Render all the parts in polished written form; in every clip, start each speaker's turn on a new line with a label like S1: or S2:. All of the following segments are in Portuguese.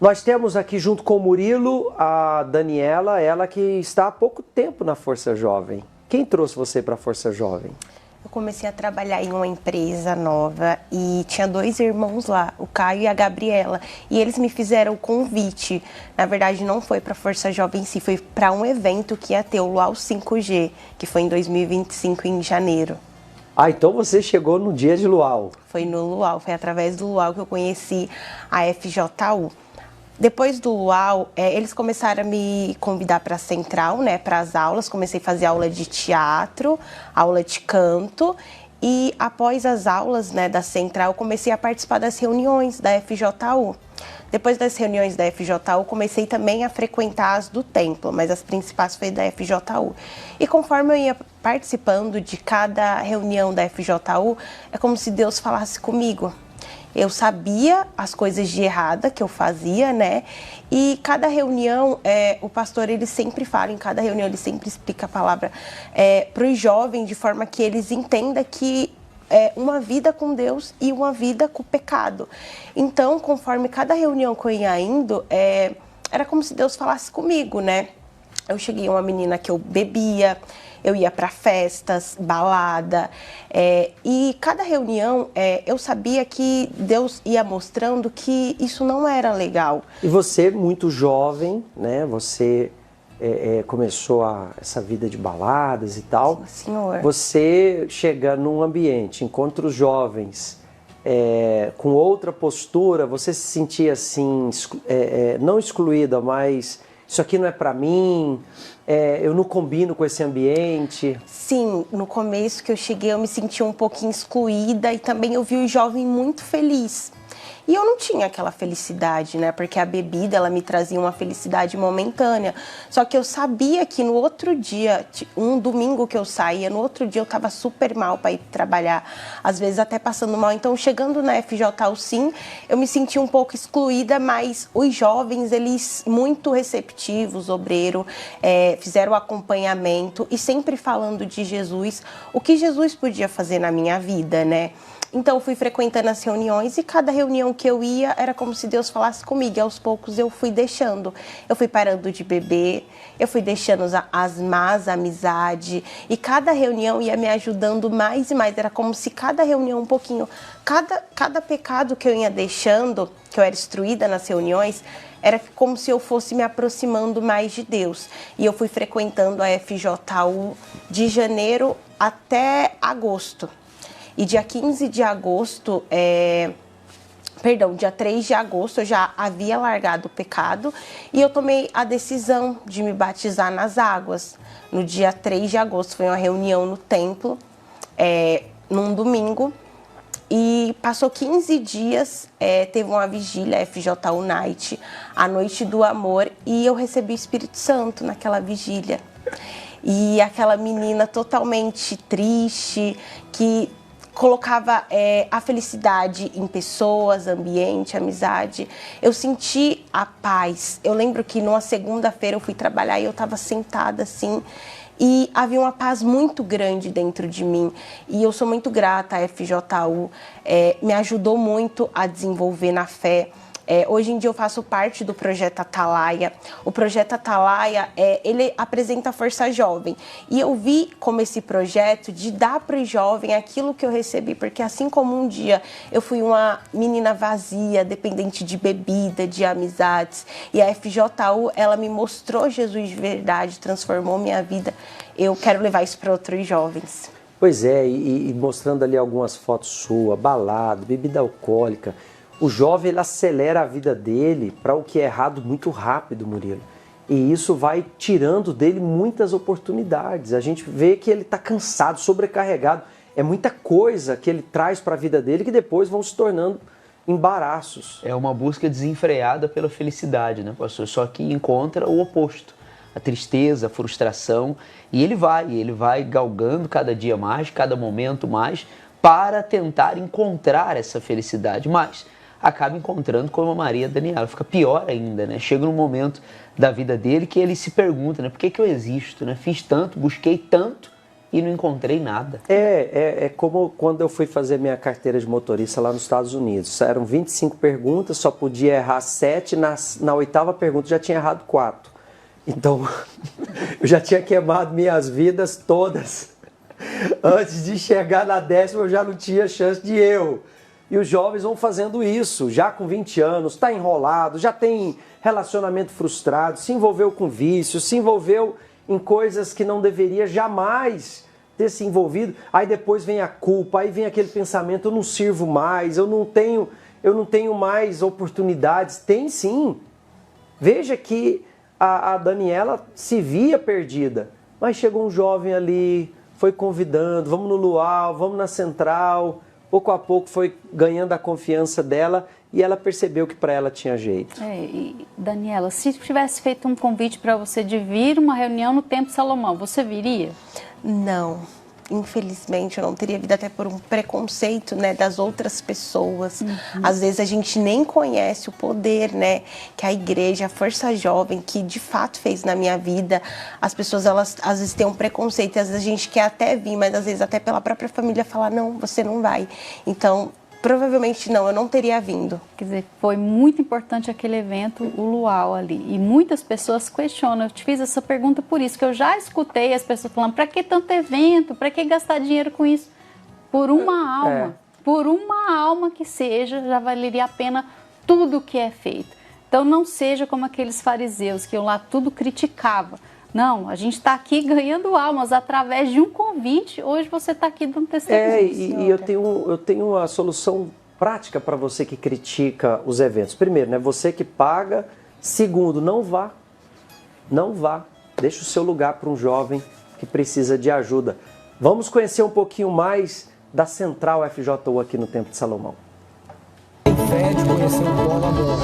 S1: Nós temos aqui junto com o Murilo a Daniela, ela que está há pouco tempo na Força Jovem. Quem trouxe você para a Força Jovem?
S2: Eu comecei a trabalhar em uma empresa nova e tinha 2 irmãos lá, o Caio e a Gabriela. E eles me fizeram o convite. Na verdade, não foi para a Força Jovem em si, foi para um evento que ia ter o Luau 5G, que foi em 2025, em janeiro.
S1: Ah, então você chegou no dia de Luau.
S2: Foi no Luau, foi através do Luau que eu conheci a FJU. Depois do Luau, eles começaram a me convidar para a Central, né, para as aulas. Comecei a fazer aula de teatro, aula de canto. E após as aulas, né, da Central, comecei a participar das reuniões da FJU. Depois das reuniões da FJU, comecei também a frequentar as do templo, mas as principais foi da FJU. E conforme eu ia participando de cada reunião da FJU, é como se Deus falasse comigo. Eu sabia as coisas de errada que eu fazia, né? E cada reunião, o pastor, ele sempre fala, em cada reunião, ele sempre explica a palavra para os jovens, de forma que eles entendam que é uma vida com Deus e uma vida com o pecado. Então, conforme cada reunião que eu ia indo, era como se Deus falasse comigo, né? Eu cheguei uma menina que eu bebia, eu ia para festas, balada, e cada reunião eu sabia que Deus ia mostrando que isso não era legal.
S1: E você, muito jovem, né? Você começou essa vida de baladas e tal.
S2: Sim, senhor.
S1: Você chega num ambiente, encontra os jovens com outra postura, você se sentia assim, não excluída, mas isso aqui não é para mim, eu não combino com esse ambiente.
S2: Sim, no começo que eu cheguei eu me senti um pouquinho excluída e também eu vi o jovem muito feliz. E eu não tinha aquela felicidade, né? Porque a bebida, ela me trazia uma felicidade momentânea. Só que eu sabia que no outro dia, um domingo que eu saía, no outro dia eu tava super mal para ir trabalhar, às vezes até passando mal. Então, chegando na FJU, sim, eu me senti um pouco excluída, mas os jovens, eles muito receptivos, obreiro, fizeram o acompanhamento e sempre falando de Jesus, o que Jesus podia fazer na minha vida, né? Então, eu fui frequentando as reuniões e cada reunião que eu ia era como se Deus falasse comigo. E aos poucos eu fui deixando. Eu fui parando de beber, eu fui deixando as más amizades. E cada reunião ia me ajudando mais e mais. Era como se cada reunião um pouquinho... Cada pecado que eu ia deixando, que eu era instruída nas reuniões, era como se eu fosse me aproximando mais de Deus. E eu fui frequentando a FJU de janeiro até agosto. E dia 15 de agosto, dia 3 de agosto, eu já havia largado o pecado e eu tomei a decisão de me batizar nas águas. No dia 3 de agosto, foi uma reunião no templo, num domingo. E passou 15 dias, teve uma vigília, FJU Night, a Noite do Amor, e eu recebi o Espírito Santo naquela vigília. E aquela menina totalmente triste, que colocava a felicidade em pessoas, ambiente, amizade. Eu senti a paz. Eu lembro que numa segunda-feira eu fui trabalhar e eu estava sentada assim, e havia uma paz muito grande dentro de mim. E eu sou muito grata à FJU, me ajudou muito a desenvolver na fé. Hoje em dia eu faço parte do Projeto Atalaia. O Projeto Atalaia, ele apresenta a Força Jovem. E eu vi como esse projeto de dar para o jovem aquilo que eu recebi. Porque assim como um dia eu fui uma menina vazia, dependente de bebida, de amizades, e a FJU, ela me mostrou Jesus de verdade, transformou minha vida. Eu quero levar isso para outros jovens.
S1: Pois é, e mostrando ali algumas fotos suas, balada, bebida alcoólica. O jovem, ele acelera a vida dele para o que é errado muito rápido, Murilo. E isso vai tirando dele muitas oportunidades. A gente vê que ele está cansado, sobrecarregado. É muita coisa que ele traz para a vida dele que depois vão se tornando embaraços.
S3: É uma busca desenfreada pela felicidade, né, pastor? Só que encontra o oposto. A tristeza, a frustração. E ele vai galgando cada dia mais, cada momento mais, para tentar encontrar essa felicidade. Mas acaba encontrando como a Maria Daniela. Fica pior ainda, né? Chega num momento da vida dele que ele se pergunta, né? Por que eu existo, né? Fiz tanto, busquei tanto e não encontrei nada.
S1: É como quando eu fui fazer minha carteira de motorista lá nos Estados Unidos. Eram 25 perguntas, só podia errar 7, na 8ª pergunta eu já tinha errado 4. Então, eu já tinha queimado minhas vidas todas. Antes de chegar na 10ª, eu já não tinha chance de erro. E os jovens vão fazendo isso, já com 20 anos, está enrolado, já tem relacionamento frustrado, se envolveu com vício, se envolveu em coisas que não deveria jamais ter se envolvido. Aí depois vem a culpa, aí vem aquele pensamento, eu não sirvo mais, eu não tenho mais oportunidades. Tem sim. Veja que a Daniela se via perdida, mas chegou um jovem ali, foi convidando, vamos no Luau, vamos na Central. Pouco a pouco foi ganhando a confiança dela e ela percebeu que para ela tinha jeito.
S4: E Daniela, se tivesse feito um convite para você de vir uma reunião no Templo Salomão, você viria?
S2: Não, infelizmente eu não teria vindo, até por um preconceito, né, das outras pessoas. Às vezes a gente nem conhece o poder, né, que a igreja, a Força Jovem, que de fato fez na minha vida. As pessoas, elas às vezes têm um preconceito, às vezes a gente quer até vir, mas às vezes até pela própria família falar, não, você não vai. Então, provavelmente não, eu não teria vindo.
S4: Quer dizer, foi muito importante aquele evento, o Luau ali. E muitas pessoas questionam. Eu te fiz essa pergunta por isso, que eu já escutei as pessoas falando, para que tanto evento? Para que gastar dinheiro com isso? Por uma alma. Por uma alma que seja, já valeria a pena tudo que é feito. Então não seja como aqueles fariseus que iam lá tudo criticava. Não, a gente está aqui ganhando almas através de um convite. Hoje você está aqui dando testemunho.
S1: E eu tenho uma solução prática para você que critica os eventos. Primeiro, né, você que paga. Segundo, não vá. Não vá. Deixa o seu lugar para um jovem que precisa de ajuda. Vamos conhecer um pouquinho mais da Central FJU aqui no Templo de Salomão.
S5: Tem fé de conhecer o bom amor.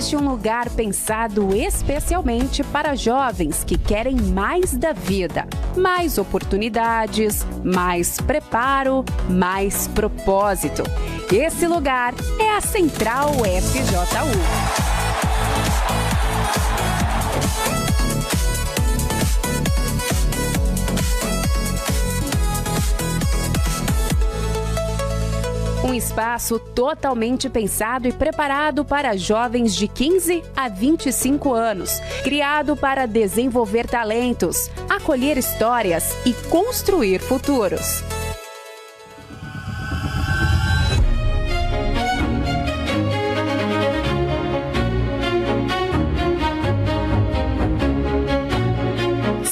S6: Um lugar pensado especialmente para jovens que querem mais da vida, mais oportunidades, mais preparo, mais propósito. Esse lugar é a Central FJU. Um espaço totalmente pensado e preparado para jovens de 15 a 25 anos, criado para desenvolver talentos, acolher histórias e construir futuros.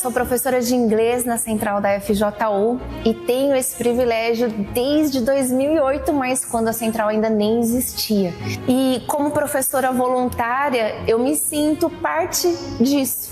S7: Sou professora de inglês na Central da FJU e tenho esse privilégio desde 2008, mas quando a Central ainda nem existia. E como professora voluntária, eu me sinto parte disso,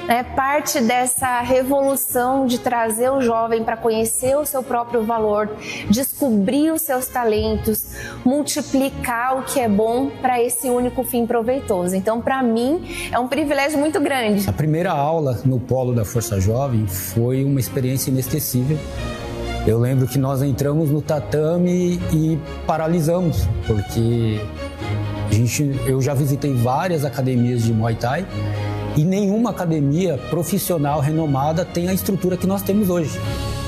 S7: né? Parte dessa revolução de trazer o jovem para conhecer o seu próprio valor, descobrir os seus talentos, multiplicar o que é bom para esse único fim proveitoso. Então, para mim, é um privilégio muito grande.
S5: A primeira aula no polo da Força Jovem foi uma experiência inesquecível. Eu lembro que nós entramos no tatame e paralisamos, porque eu já visitei várias academias de Muay Thai e nenhuma academia profissional renomada tem a estrutura que nós temos hoje.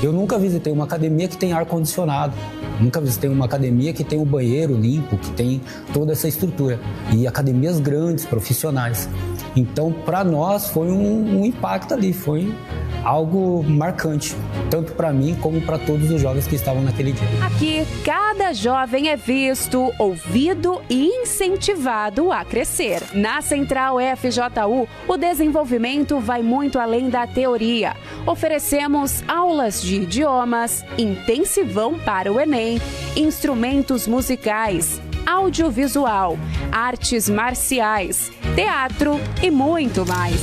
S5: Eu nunca visitei uma academia que tem ar-condicionado, nunca visitei uma academia que tem um banheiro limpo, que tem toda essa estrutura. E academias grandes, profissionais. Então, para nós, foi um impacto ali, foi algo marcante, tanto para mim como para todos os jovens que estavam naquele dia.
S6: Aqui, cada jovem é visto, ouvido e incentivado a crescer. Na Central FJU, o desenvolvimento vai muito além da teoria. Oferecemos aulas de idiomas, intensivão para o Enem, instrumentos musicais, audiovisual, artes marciais, teatro e muito mais.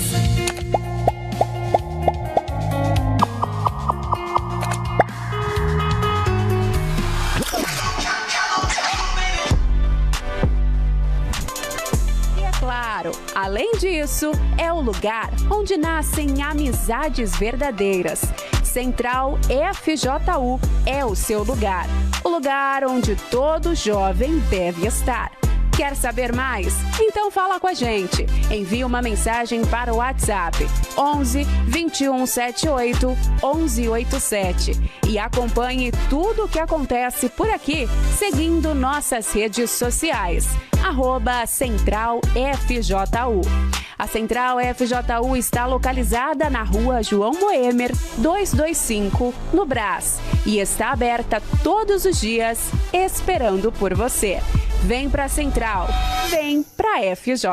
S6: claro, além disso, é o lugar onde nascem amizades verdadeiras. Central FJU é o seu lugar, o lugar onde todo jovem deve estar. Quer saber mais? Então fala com a gente. Envie uma mensagem para o WhatsApp 11 2178 1187 e acompanhe tudo o que acontece por aqui seguindo nossas redes sociais, @Central FJU. A Central FJU está localizada na Rua João Boemer, 225, no Brás, e está aberta todos os dias, esperando por você. Vem pra Central, vem pra FJU.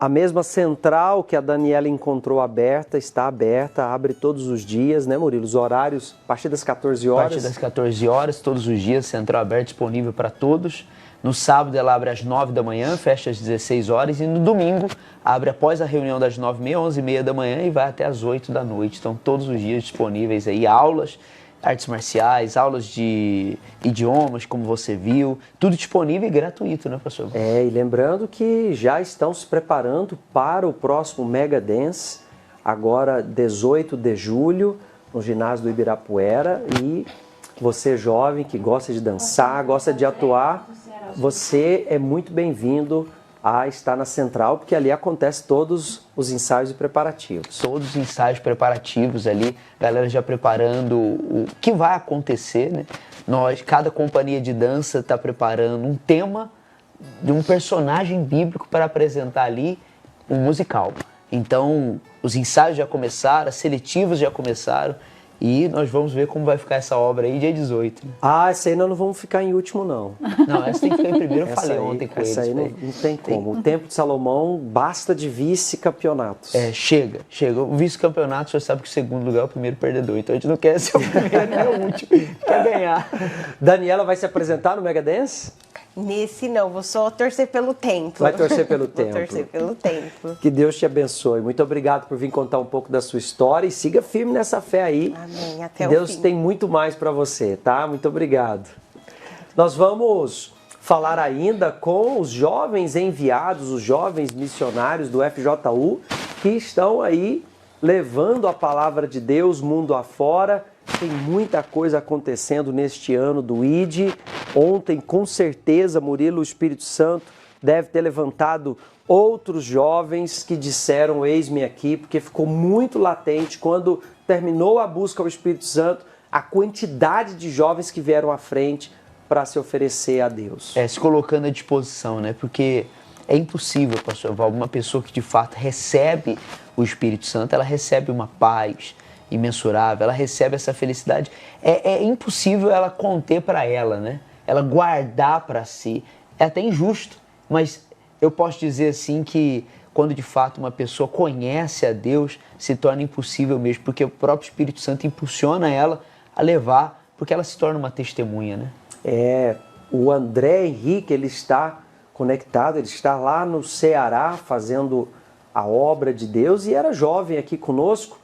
S1: A mesma central que a Daniela encontrou aberta, está aberta, abre todos os dias, né, Murilo? Os horários, a partir das 14 horas.
S3: A partir das 14 horas, todos os dias, central aberta, disponível para todos. No sábado ela abre às 9 da manhã, fecha às 16 horas. E no domingo abre após a reunião das 9h30, 11h30 da manhã e vai até às 8 da noite. Então, todos os dias disponíveis aí, aulas, artes marciais, aulas de idiomas, como você viu, tudo disponível e gratuito, né, pastor?
S1: E lembrando que já estão se preparando para o próximo Mega Dance, agora 18 de julho, no ginásio do Ibirapuera. E você jovem que gosta de dançar, gosta de atuar, você é muito bem-vindo a estar na Central, porque ali acontece todos os ensaios e preparativos.
S3: Todos os ensaios preparativos ali, galera já preparando o que vai acontecer, né? Cada companhia de dança está preparando um tema de um personagem bíblico para apresentar ali um musical. Então, os ensaios já começaram, as seletivas já começaram, e nós vamos ver como vai ficar essa obra aí dia 18. Né?
S1: Essa aí nós não vamos ficar em último, não.
S3: Não, essa tem que ficar em primeiro, eu falei ontem com eles.
S1: Essa aí não tem como. O Templo de Salomão basta de vice-campeonatos.
S3: Chega. O vice-campeonato, você sabe que o segundo lugar é o primeiro perdedor, então a gente não quer ser o primeiro nem o último, quer ganhar.
S1: Daniela vai se apresentar no Mega Dance?
S2: Nesse não, vou só torcer pelo templo.
S1: Vai torcer pelo templo.
S2: Vou torcer pelo templo.
S1: Que Deus te abençoe. Muito obrigado por vir contar um pouco da sua história e siga firme nessa fé aí.
S2: Amém, até o fim.
S1: Deus tem muito mais para você, tá? Muito obrigado. Nós vamos falar ainda com os jovens enviados, os jovens missionários do FJU, que estão aí levando a palavra de Deus mundo afora. Tem muita coisa acontecendo neste ano do ID. Ontem, com certeza, Murilo, o Espírito Santo deve ter levantado outros jovens que disseram eis-me aqui, porque ficou muito latente quando terminou a busca ao Espírito Santo, a quantidade de jovens que vieram à frente para se oferecer a Deus.
S3: Se colocando à disposição, né? Porque é impossível, pastor Val, uma pessoa que de fato recebe o Espírito Santo, ela recebe uma paz imensurável, ela recebe essa felicidade. É impossível ela conter para ela, né? Ela guardar para si. É até injusto, mas eu posso dizer assim que quando de fato uma pessoa conhece a Deus, se torna impossível mesmo, porque o próprio Espírito Santo impulsiona ela a levar, porque ela se torna uma testemunha, né?
S1: O André Henrique, ele está conectado, ele está lá no Ceará fazendo a obra de Deus e era jovem aqui conosco,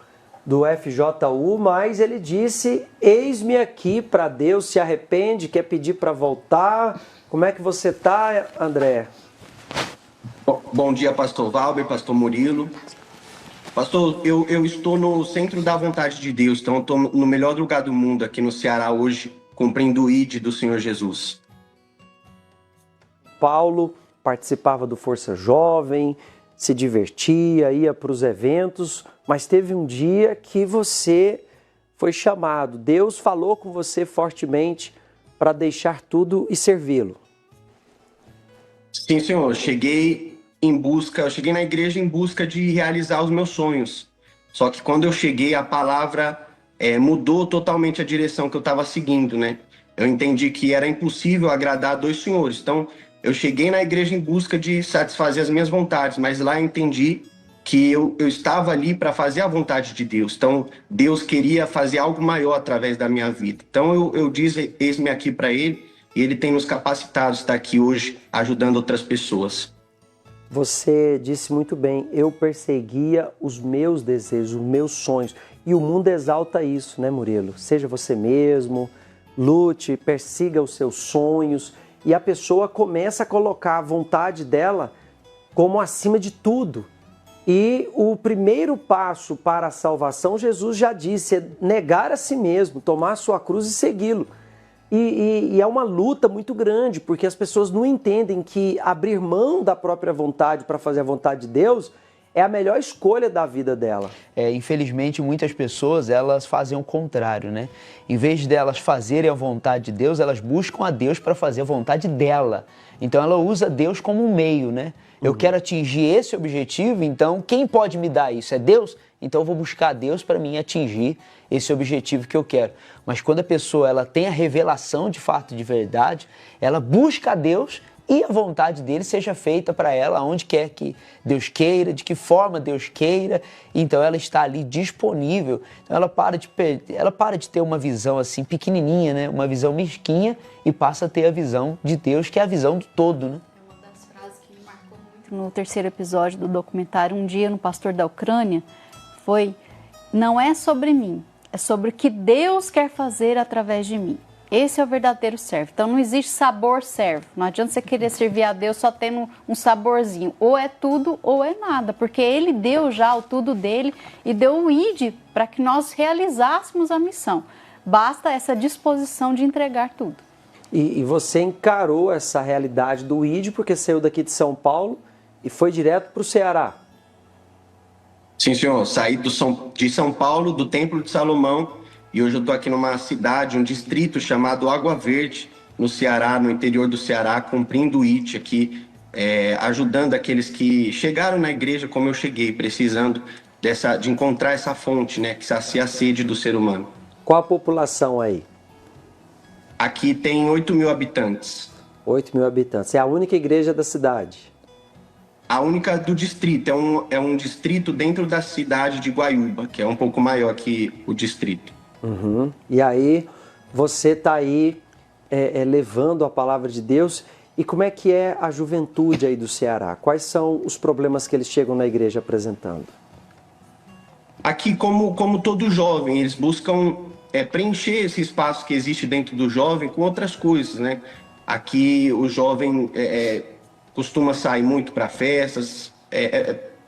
S1: do FJU, mas ele disse, eis-me aqui para Deus, se arrepende, quer pedir para voltar. Como é que você está, André?
S8: Bom dia, pastor Valber, pastor Murilo. Pastor, eu estou no centro da vontade de Deus, então eu estou no melhor lugar do mundo aqui no Ceará hoje, cumprindo o ID do Senhor Jesus.
S1: Paulo participava do Força Jovem, se divertia, ia para os eventos, mas teve um dia que você foi chamado. Deus falou com você fortemente para deixar tudo e servi-lo.
S8: Sim, Senhor. Eu cheguei na igreja em busca de realizar os meus sonhos. Só que quando eu cheguei, a palavra mudou totalmente a direção que eu estava seguindo, né? Eu entendi que era impossível agradar dois senhores. Então, eu cheguei na igreja em busca de satisfazer as minhas vontades, mas lá eu entendi que eu estava ali para fazer a vontade de Deus. Então, Deus queria fazer algo maior através da minha vida. Então, eu disse, eis-me aqui para ele, e Ele tem nos capacitado a estar aqui hoje ajudando outras pessoas.
S1: Você disse muito bem, eu perseguia os meus desejos, os meus sonhos. E o mundo exalta isso, né, Murilo? Seja você mesmo, lute, persiga os seus sonhos. E a pessoa começa a colocar a vontade dela como acima de tudo. E o primeiro passo para a salvação, Jesus já disse, é negar a si mesmo, tomar a sua cruz e segui-lo. E é uma luta muito grande, porque as pessoas não entendem que abrir mão da própria vontade para fazer a vontade de Deus é a melhor escolha da vida dela.
S3: Infelizmente, muitas pessoas, elas fazem o contrário, né? Em vez delas fazerem a vontade de Deus, elas buscam a Deus para fazer a vontade dela. Então, ela usa Deus como um meio, né? Eu quero atingir esse objetivo, então quem pode me dar isso? É Deus? Então eu vou buscar Deus para mim atingir esse objetivo que eu quero. Mas quando a pessoa ela tem a revelação de fato, de verdade, ela busca a Deus e a vontade dele seja feita para ela, onde quer que Deus queira, de que forma Deus queira. Então ela está ali disponível. Então ela para de ter uma visão assim pequenininha, né? Uma visão mesquinha, e passa a ter a visão de Deus, que é a visão do todo, né?
S4: No terceiro episódio do documentário Um Dia no Pastor da Ucrânia, foi: não é sobre mim, é sobre o que Deus quer fazer através de mim. Esse é o verdadeiro servo. Então não existe sabor servo. Não adianta você querer servir a Deus só tendo um saborzinho. Ou é tudo ou é nada, porque Ele deu já o tudo dele e deu o ID para que nós realizássemos a missão. Basta essa disposição de entregar tudo.
S1: E você encarou essa realidade do ID porque saiu daqui de São Paulo e foi direto para o Ceará.
S8: Sim, senhor. Saí de São Paulo, do Templo de Salomão, e hoje eu estou aqui numa cidade, um distrito chamado Água Verde, no Ceará, no interior do Ceará, cumprindo o IT aqui, ajudando aqueles que chegaram na igreja como eu cheguei, precisando de encontrar essa fonte, né, que sacia a sede do ser humano.
S1: Qual a população aí?
S8: Aqui tem 8.000 habitantes.
S1: 8.000 habitantes. É a única igreja da cidade?
S8: A única do distrito. É um distrito dentro da cidade de Guaiúba, que é um pouco maior que o distrito.
S1: Uhum. E aí, você está aí levando a palavra de Deus. E como é que é a juventude aí do Ceará? Quais são os problemas que eles chegam na igreja apresentando?
S8: Aqui, como todo jovem, eles buscam preencher esse espaço que existe dentro do jovem com outras coisas, né? Aqui o jovem costuma sair muito para festas,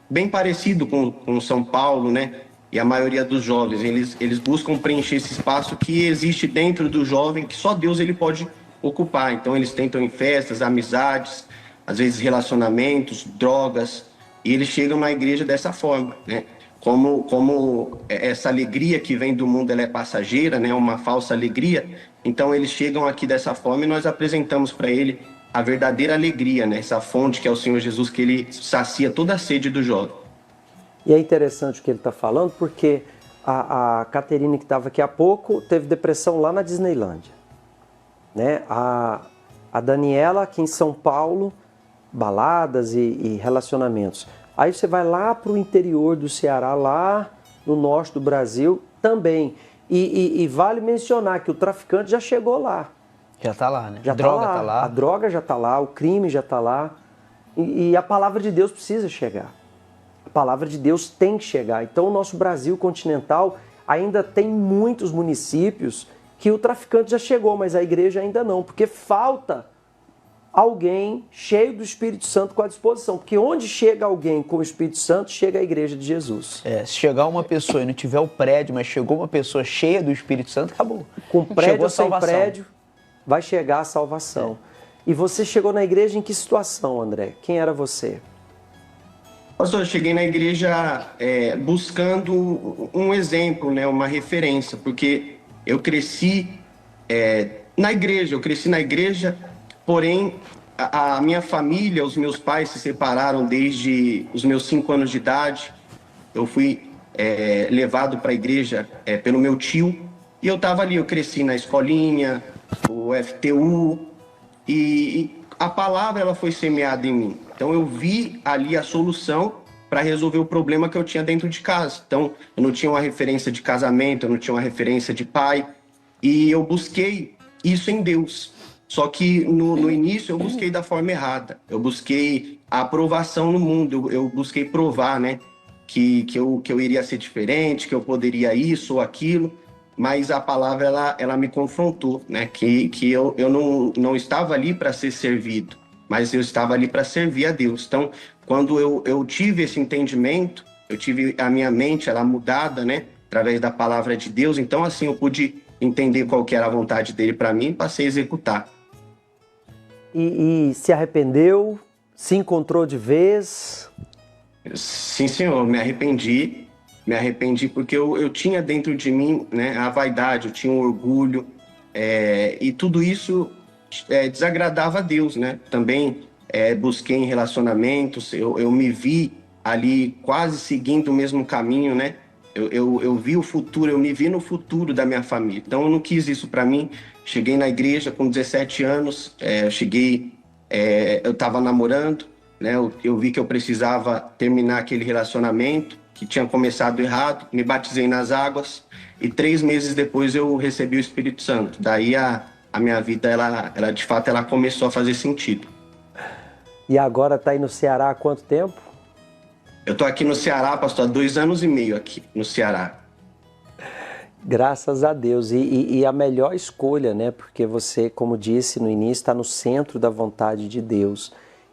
S8: bem parecido com São Paulo, né? E a maioria dos jovens, eles buscam preencher esse espaço que existe dentro do jovem, que só Deus ele pode ocupar. Então eles tentam em festas, amizades, às vezes relacionamentos, drogas, e eles chegam na igreja dessa forma, né? Como essa alegria que vem do mundo ela é passageira, né? Uma falsa alegria. Então eles chegam aqui dessa forma e nós apresentamos para ele a verdadeira alegria, né? Essa fonte que é o Senhor Jesus, que ele sacia toda a sede do jovem.
S1: E é interessante o que ele está falando, porque a Caterine, que estava aqui há pouco, teve depressão lá na Disneylândia, né? A Daniela, aqui em São Paulo, baladas e relacionamentos. Aí você vai lá para o interior do Ceará, lá no norte do Brasil, também. E vale mencionar que o traficante já chegou lá.
S3: Já está lá, né?
S1: Já
S3: a droga
S1: está lá. A droga já está lá, o crime já está lá. E a palavra de Deus precisa chegar. A palavra de Deus tem que chegar. Então o nosso Brasil continental ainda tem muitos municípios que o traficante já chegou, mas a igreja ainda não, porque falta alguém cheio do Espírito Santo com a disposição. Porque onde chega alguém com o Espírito Santo, chega a igreja de Jesus.
S3: Se chegar uma pessoa e não tiver o prédio, mas chegou uma pessoa cheia do Espírito Santo, acabou.
S1: Com prédio ou sem prédio, vai chegar a salvação. E você chegou na igreja em que situação, André? Quem era você?
S8: Pastor, eu cheguei na igreja buscando um exemplo, né, uma referência, porque eu cresci na igreja, porém a minha família, os meus pais se separaram desde os meus 5 anos de idade. Eu fui levado para a igreja pelo meu tio, e eu estava ali, eu cresci na escolinha, o FTU, e a palavra ela foi semeada em mim. Então eu vi ali a solução para resolver o problema que eu tinha dentro de casa. Então eu não tinha uma referência de casamento, eu não tinha uma referência de pai, e eu busquei isso em Deus. Só que no início eu busquei da forma errada. Eu busquei a aprovação no mundo, eu busquei provar, né? Que eu iria ser diferente, que eu poderia isso ou aquilo, mas a palavra ela me confrontou, né? Que eu não estava ali para ser servido, mas eu estava ali para servir a Deus. Então, quando eu tive esse entendimento, eu tive a minha mente ela mudada, né? Através da palavra de Deus, então assim eu pude entender qual que era a vontade dele para mim e passei a executar.
S1: E se arrependeu? Se encontrou de vez?
S8: Sim, senhor, me arrependi porque eu tinha dentro de mim, né, a vaidade, eu tinha um orgulho, e tudo isso desagradava a Deus, né? Também busquei em relacionamentos, eu me vi ali quase seguindo o mesmo caminho, né? Eu vi o futuro, eu me vi no futuro da minha família. Então eu não quis isso para mim. Cheguei na igreja com 17 anos, eu estava namorando, né? Eu vi que eu precisava terminar aquele relacionamento que tinha começado errado, me batizei nas águas e 3 meses depois eu recebi o Espírito Santo. Daí a minha vida, ela de fato, ela começou a fazer sentido.
S1: E agora está aí no Ceará há quanto tempo?
S8: Eu estou aqui no Ceará, pastor, há 2 anos e meio aqui no Ceará.
S1: Graças a Deus. E a melhor escolha, né? Porque você, como disse no início, está no centro da vontade de Deus.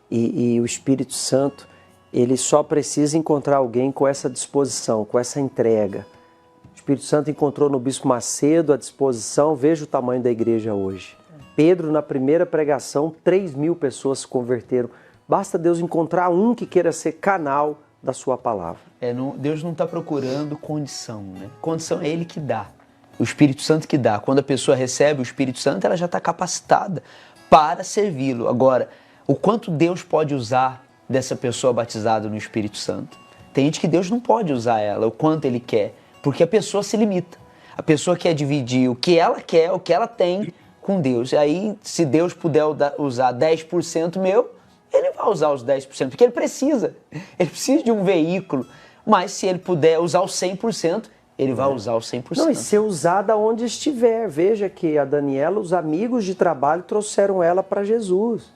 S1: E o Espírito Santo, ele só precisa encontrar alguém com essa disposição, com essa entrega. O Espírito Santo encontrou no Bispo Macedo a disposição, veja o tamanho da igreja hoje. Pedro, na primeira pregação, 3.000 pessoas se converteram. Basta Deus encontrar um que queira ser canal da sua palavra.
S3: Deus não está procurando condição, né? Condição é Ele que dá, o Espírito Santo que dá. Quando a pessoa recebe o Espírito Santo, ela já está capacitada para servi-lo. Agora, o quanto Deus pode usar dessa pessoa batizada no Espírito Santo? Tem gente que Deus não pode usar ela, o quanto Ele quer, porque a pessoa se limita. A pessoa quer dividir o que ela quer, o que ela tem com Deus. E aí, se Deus puder usar 10% meu, Ele vai usar os 10%, porque Ele precisa de um veículo. Mas se Ele puder usar os 100%, Ele vai usar os 100%.
S1: Não, e ser usada onde estiver. Veja que a Daniela, os amigos de trabalho trouxeram ela para Jesus.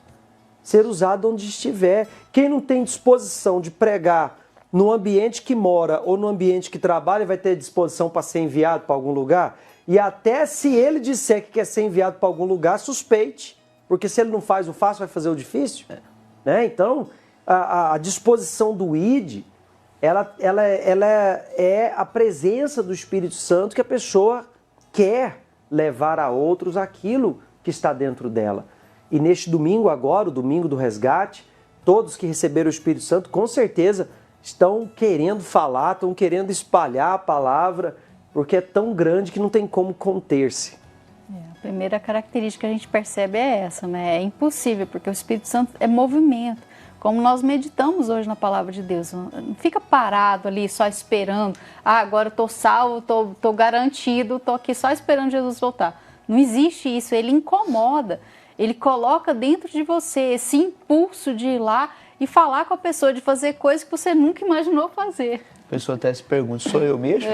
S1: Ser usada onde estiver. Quem não tem disposição de pregar no ambiente que mora ou no ambiente que trabalha, vai ter disposição para ser enviado para algum lugar? E até se ele disser que quer ser enviado para algum lugar, suspeite. Porque se ele não faz o fácil, vai fazer o difícil. Né? Então, a disposição do ID, ela é a presença do Espírito Santo que a pessoa quer levar a outros aquilo que está dentro dela. E neste domingo agora, o domingo do resgate, todos que receberam o Espírito Santo, com certeza, estão querendo falar, estão querendo espalhar a palavra, porque é tão grande que não tem como conter-se.
S4: A primeira característica que a gente percebe é essa, né? É impossível, porque o Espírito Santo é movimento. Como nós meditamos hoje na palavra de Deus, não fica parado ali só esperando, agora eu estou salvo, estou garantido, estou aqui só esperando Jesus voltar. Não existe isso, ele incomoda, ele coloca dentro de você esse impulso de ir lá e falar com a pessoa, de fazer coisas que você nunca imaginou fazer.
S3: A pessoa até se pergunta, sou eu mesmo?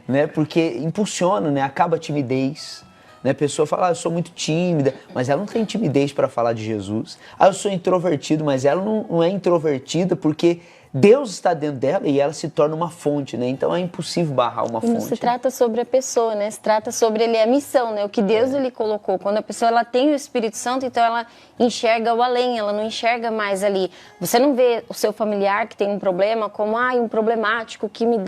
S3: Né? Porque impulsiona, né? Acaba a timidez. Né? A pessoa fala, eu sou muito tímida, mas ela não tem timidez para falar de Jesus. Eu sou introvertido, mas ela não é introvertida porque Deus está dentro dela e ela se torna uma fonte, né? Então é impossível barrar uma fonte.
S9: Não se trata sobre a pessoa, né? Se trata sobre a missão, né? O que Deus ele colocou. Quando a pessoa ela tem o Espírito Santo, então ela enxerga o além, ela não enxerga mais ali. Você não vê o seu familiar que tem um problema como um problemático que me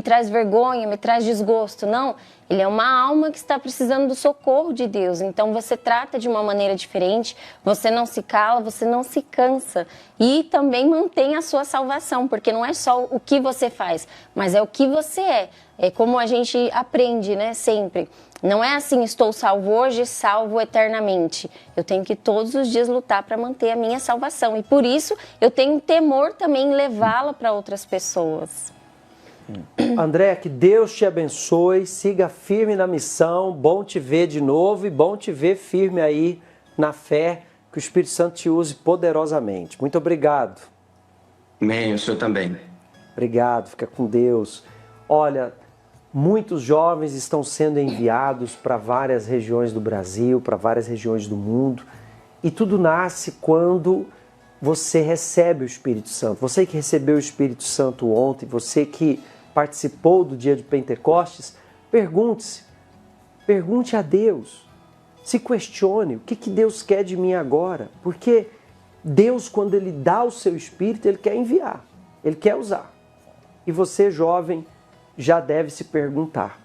S9: traz vergonha, me traz desgosto. Não, ele é uma alma que está precisando do socorro de Deus. Então você trata de uma maneira diferente, você não se cala, você não se cansa e também mantém a sua salvação, porque não é só o que você faz, mas é o que você é. É como a gente aprende, né, sempre. Não é assim, estou salvo hoje, salvo eternamente. Eu tenho que todos os dias lutar para manter a minha salvação. E por isso eu tenho temor também em levá-la para outras pessoas.
S1: André, que Deus te abençoe, siga firme na missão, bom te ver de novo e bom te ver firme aí na fé, que o Espírito Santo te use poderosamente. Muito obrigado.
S8: Amém, o senhor também.
S1: Obrigado, fica com Deus. Olha, Muitos jovens estão sendo enviados para várias regiões do Brasil, para várias regiões do mundo. E tudo nasce quando você recebe o Espírito Santo. Você que recebeu o Espírito Santo ontem, você que participou do dia de Pentecostes, pergunte-se, pergunte a Deus, se questione, o que Deus quer de mim agora? Porque Deus, quando Ele dá o seu Espírito, Ele quer enviar, Ele quer usar. E você, jovem, já deve se perguntar,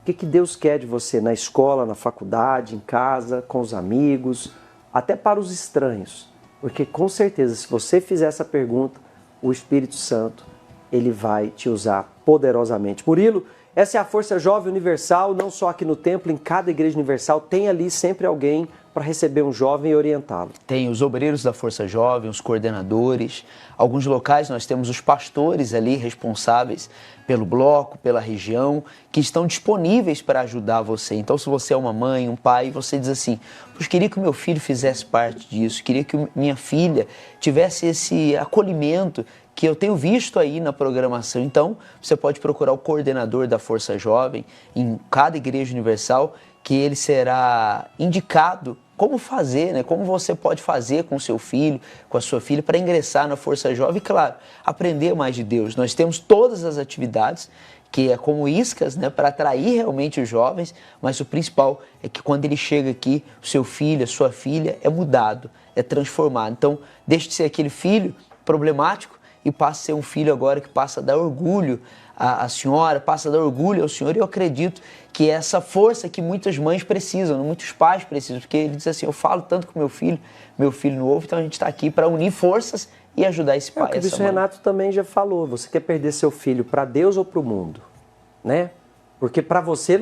S1: o que Deus quer de você na escola, na faculdade, em casa, com os amigos, até para os estranhos. Porque com certeza, se você fizer essa pergunta, o Espírito Santo, ele vai te usar poderosamente. Murilo, essa é a Força Jovem Universal, não só aqui no templo, em cada igreja universal, tem ali sempre alguém para receber um jovem e orientá-lo.
S3: Tem os obreiros da Força Jovem, os coordenadores. Alguns locais nós temos os pastores ali responsáveis pelo bloco, pela região, que estão disponíveis para ajudar você. Então, se você é uma mãe, um pai, você diz assim, poxa, queria que o meu filho fizesse parte disso, queria que minha filha tivesse esse acolhimento que eu tenho visto aí na programação. Então, você pode procurar o coordenador da Força Jovem em cada igreja universal, que ele será indicado como fazer, né? Como você pode fazer com o seu filho, com a sua filha, para ingressar na Força Jovem e, claro, aprender mais de Deus. Nós temos todas as atividades, que é como iscas, né? Para atrair realmente os jovens, mas o principal é que quando ele chega aqui, o seu filho, a sua filha é mudado, é transformado. Então, deixe de ser aquele filho problemático e passa a ser um filho agora que passa a dar orgulho à senhora, passa a dar orgulho ao senhor. E eu acredito que é essa força que muitas mães precisam, muitos pais precisam, porque ele diz assim, eu falo tanto com meu filho não ouve, então a gente está aqui para unir forças e ajudar esse pai, essa
S1: Isso o
S3: mãe.
S1: Renato também já falou, você quer perder seu filho para Deus ou para o mundo? Né? Porque para você